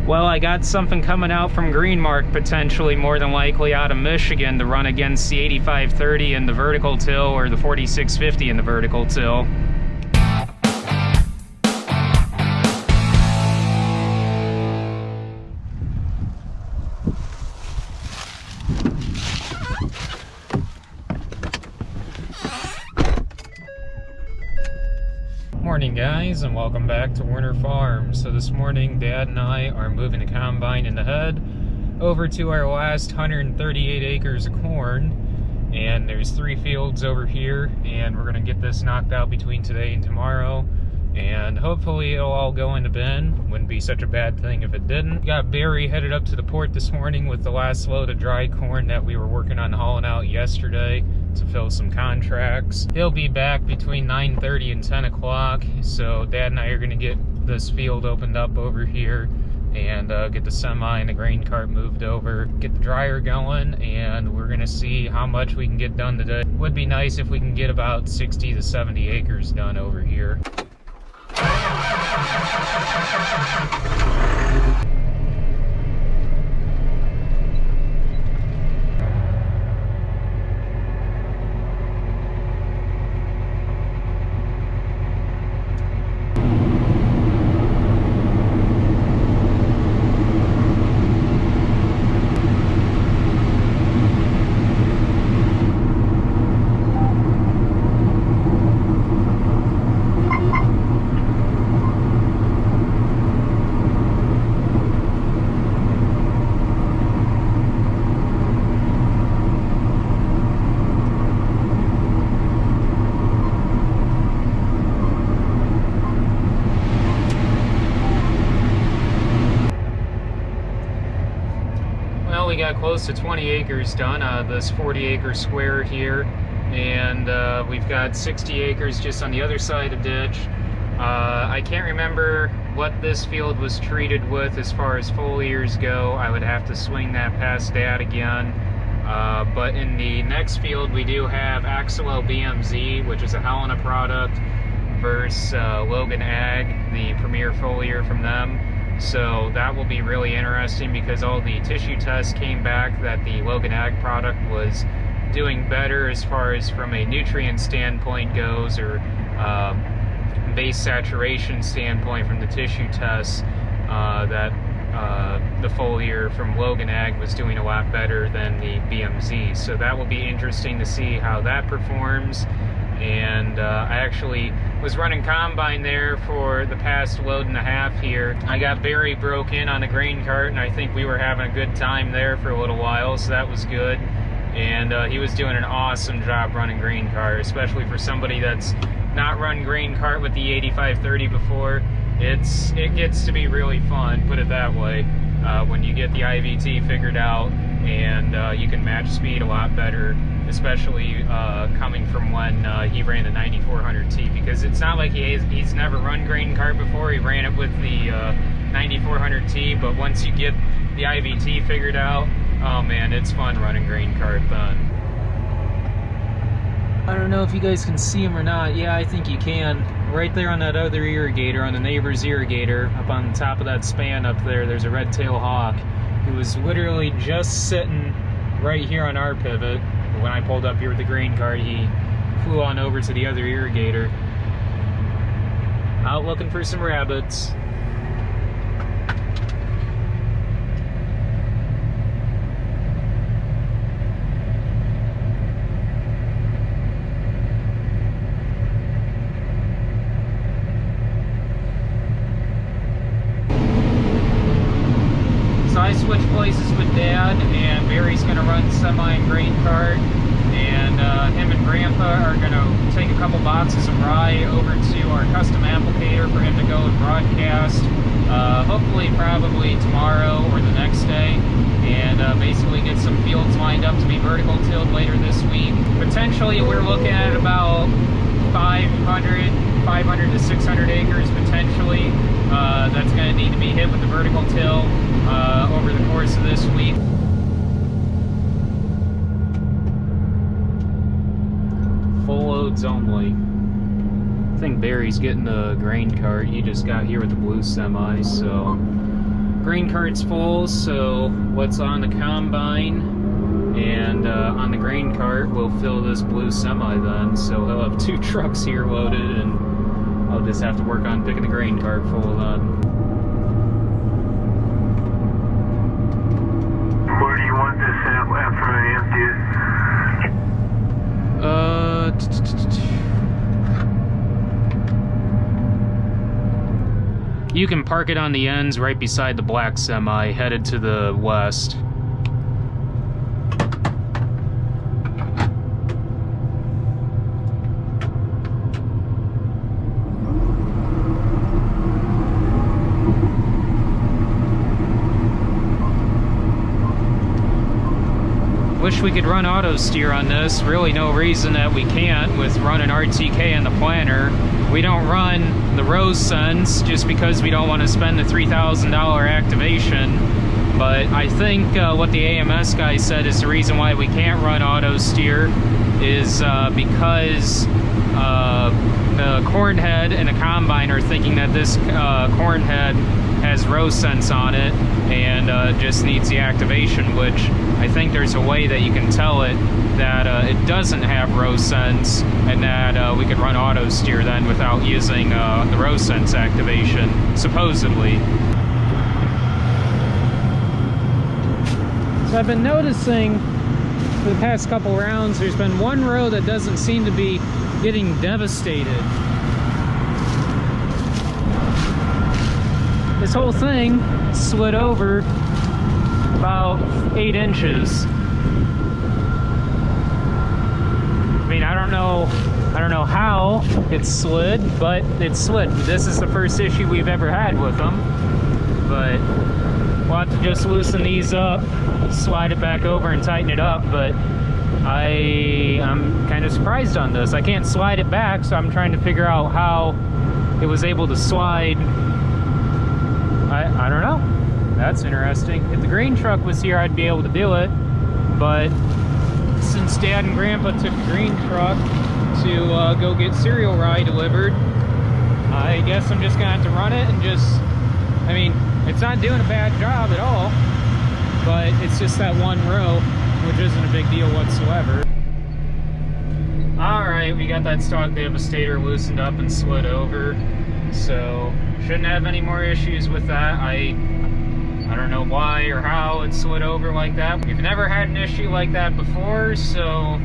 Well, I got something coming out from Greenmark, potentially, more than likely out of Michigan, to run against the 8530 in the vertical till or the 4650 in the vertical till. Morning guys, and welcome back to Werner Farm. So this morning Dad and I are moving the combine in the head over to our last 138 acres of corn, and there's 3 fields over here, and we're going to get this knocked out between today and tomorrow, and hopefully it'll all go into bin. Wouldn't be such a bad thing if it didn't. We got Barry headed up to the port this morning with the last load of dry corn that we were working on hauling out yesterday to fill some contracts. He'll be back between 9:30 and 10 o'clock, so Dad and I are going to get this field opened up over here and get the semi and the grain cart moved over, get the dryer going, and we're going to see how much we can get done today. Would be nice if we can get about 60 to 70 acres done over here. We got close to 20 acres done out of this 40-acre square here, and we've got 60 acres just on the other side of the ditch. I can't remember what this field was treated with as far as foliars go. I would have to swing that past Dad again. But in the next field we do have Axelel BMZ, which is a Hanna product, versus Logan Ag, the premier foliar from them. So that will be really interesting because all the tissue tests came back that the Logan Ag product was doing better as far as from a nutrient standpoint goes, or base saturation standpoint from the tissue tests, that the foliar from Logan Ag was doing a lot better than the BMZ. So that will be interesting to see how that performs. And I actually was running combine there for the past load and a half here. I got Barry broke in on the grain cart, and I think we were having a good time there for a little while, so that was good. And he was doing an awesome job running grain cart, especially for somebody that's not run grain cart with the 8530 before. It gets to be really fun, put it that way, when you get the IVT figured out and you can match speed a lot better, especially coming from when he ran the 9400T, because it's not like he's never run grain cart before. He ran it with the 9400T, but once you get the IVT figured out, oh man, it's fun running grain cart then. I don't know if you guys can see him or not. Yeah, I think you can. Right there on that other irrigator, on the neighbor's irrigator, up on the top of that span up there's a red-tailed hawk who was literally just sitting right here on our pivot. When I pulled up here with the grain cart, he flew on over to the other irrigator. Out looking for some rabbits. So I switched places with Dad, and Barry's going to run semi and grain cart, and him and Grandpa are going to take a couple boxes of rye over to our custom applicator for him to go and broadcast, hopefully probably tomorrow or the next day, and basically get some fields lined up to be vertical tilled later this week. Potentially we're looking at about 500 to 600 acres potentially. That's going to need to be hit with the vertical till over the course of this week. Full loads only. I think Barry's getting the grain cart. He just got here with the blue semi, so grain cart's full, so what's on the combine and on the grain cart will fill this blue semi then. So he'll have 2 trucks here loaded, and I'll just have to work on picking the grain cart full then. Where do you want this after I empty it? You can park it on the ends right beside the black semi, headed to the west. Wish we could run auto steer on this. Really no reason that we can't with running RTK on the planter. We don't run the row sense just because we don't want to spend the $3,000 activation. But I think what the AMS guy said is the reason why we can't run auto steer is because the corn head and the combine are thinking that this corn head has row sense on it and just needs the activation, which I think there's a way that you can tell it that it doesn't have row sense, and that we could run auto steer then without using the row sense activation, supposedly. So I've been noticing for the past couple rounds there's been one row that doesn't seem to be getting devastated. This whole thing slid over about 8 inches. I mean, I don't know how it slid, but it slid. This is the first issue we've ever had with them. But we'll have to just loosen these up, slide it back over and tighten it up, but I'm kind of surprised on this. I can't slide it back, so I'm trying to figure out how it was able to slide. I don't know. That's interesting. If the grain truck was here, I'd be able to do it, but since Dad and Grandpa took the grain truck to go get cereal rye delivered, I guess I'm just gonna have to run it and just, I mean, it's not doing a bad job at all, but it's just that one row, which isn't a big deal whatsoever. Alright, we got that stock devastator loosened up and slid over, so shouldn't have any more issues with that. I don't know why or how it slid over like that. We've never had an issue like that before, so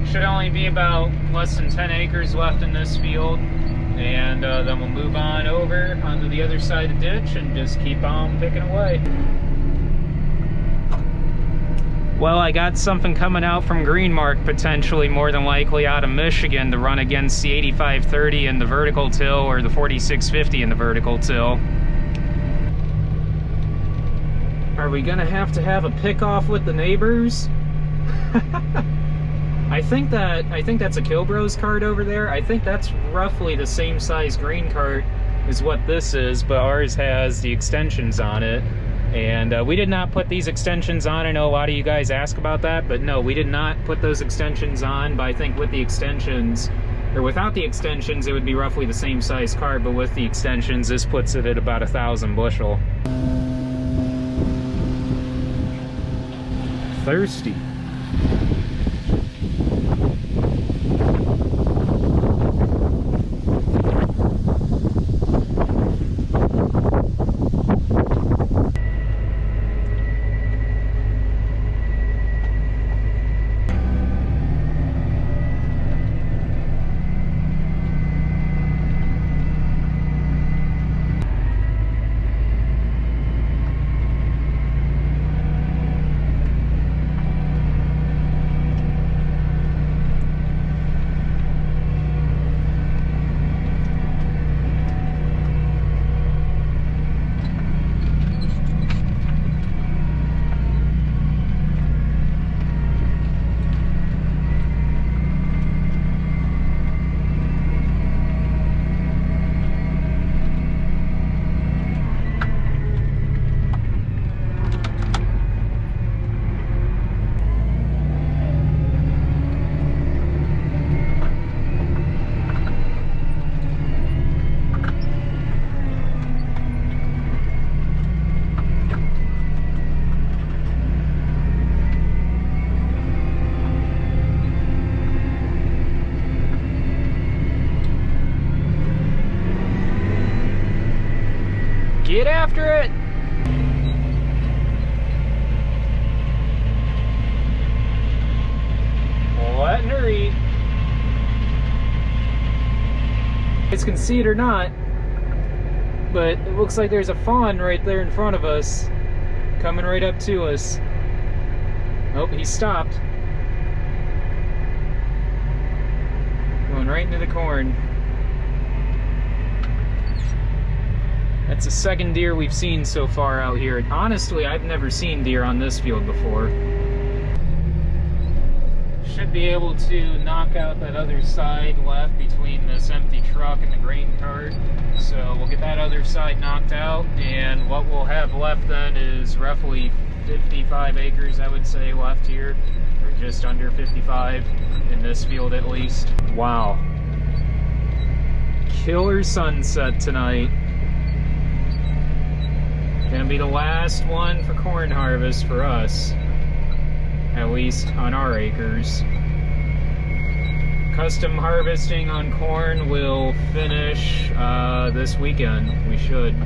should only be about less than 10 acres left in this field, and then we'll move on over onto the other side of the ditch and just keep on picking away. Well, I got something coming out from Greenmark, potentially, more than likely out of Michigan, to run against the 8530 in the vertical till or the 4650 in the vertical till. Are we gonna have to have a pick-off with the neighbors? I think that's a Kilbros cart over there. I think that's roughly the same size grain cart as what this is, but ours has the extensions on it. And we did not put these extensions on. I know a lot of you guys ask about that, but no, we did not put those extensions on. But I think with the extensions, or without the extensions, it would be roughly the same size cart, but with the extensions, this puts it at about 1,000 bushel. Thirsty. Get after it! Letting her eat. You guys can see it or not, but it looks like there's a fawn right there in front of us, coming right up to us. Oh, he stopped. Going right into the corn. That's the second deer we've seen so far out here. Honestly, I've never seen deer on this field before. Should be able to knock out that other side left between this empty truck and the grain cart. So we'll get that other side knocked out, and what we'll have left then is roughly 55 acres, I would say, left here, or just under 55 in this field at least. Wow. Killer sunset tonight. Gonna be the last one for corn harvest for us, at least on our acres. Custom harvesting on corn will finish this weekend. We should,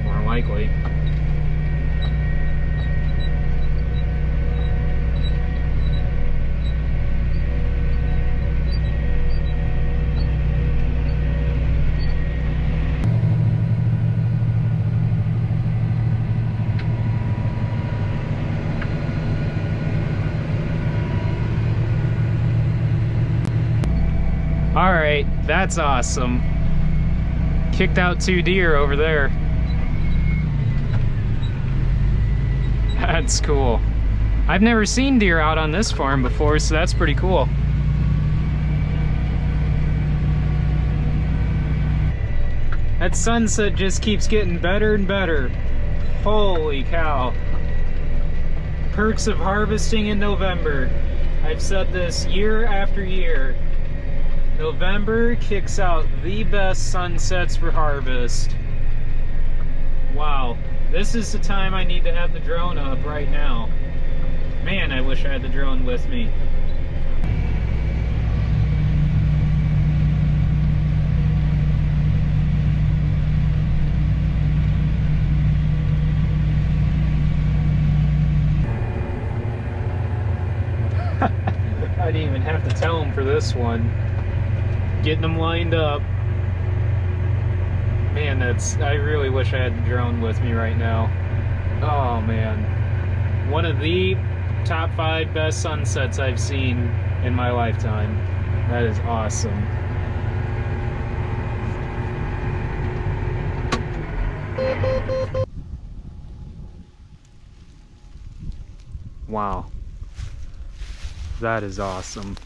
more likely. Alright, that's awesome. Kicked out 2 deer over there. That's cool. I've never seen deer out on this farm before, so that's pretty cool. That sunset just keeps getting better and better. Holy cow. Perks of harvesting in November. I've said this year after year. November kicks out the best sunsets for harvest. Wow, this is the time I need to have the drone up right now. Man, I wish I had the drone with me. I didn't even have to tell him for this one. Getting them lined up. Man, I really wish I had the drone with me right now. Oh man. One of the top 5 best sunsets I've seen in my lifetime. That is awesome. Wow. That is awesome.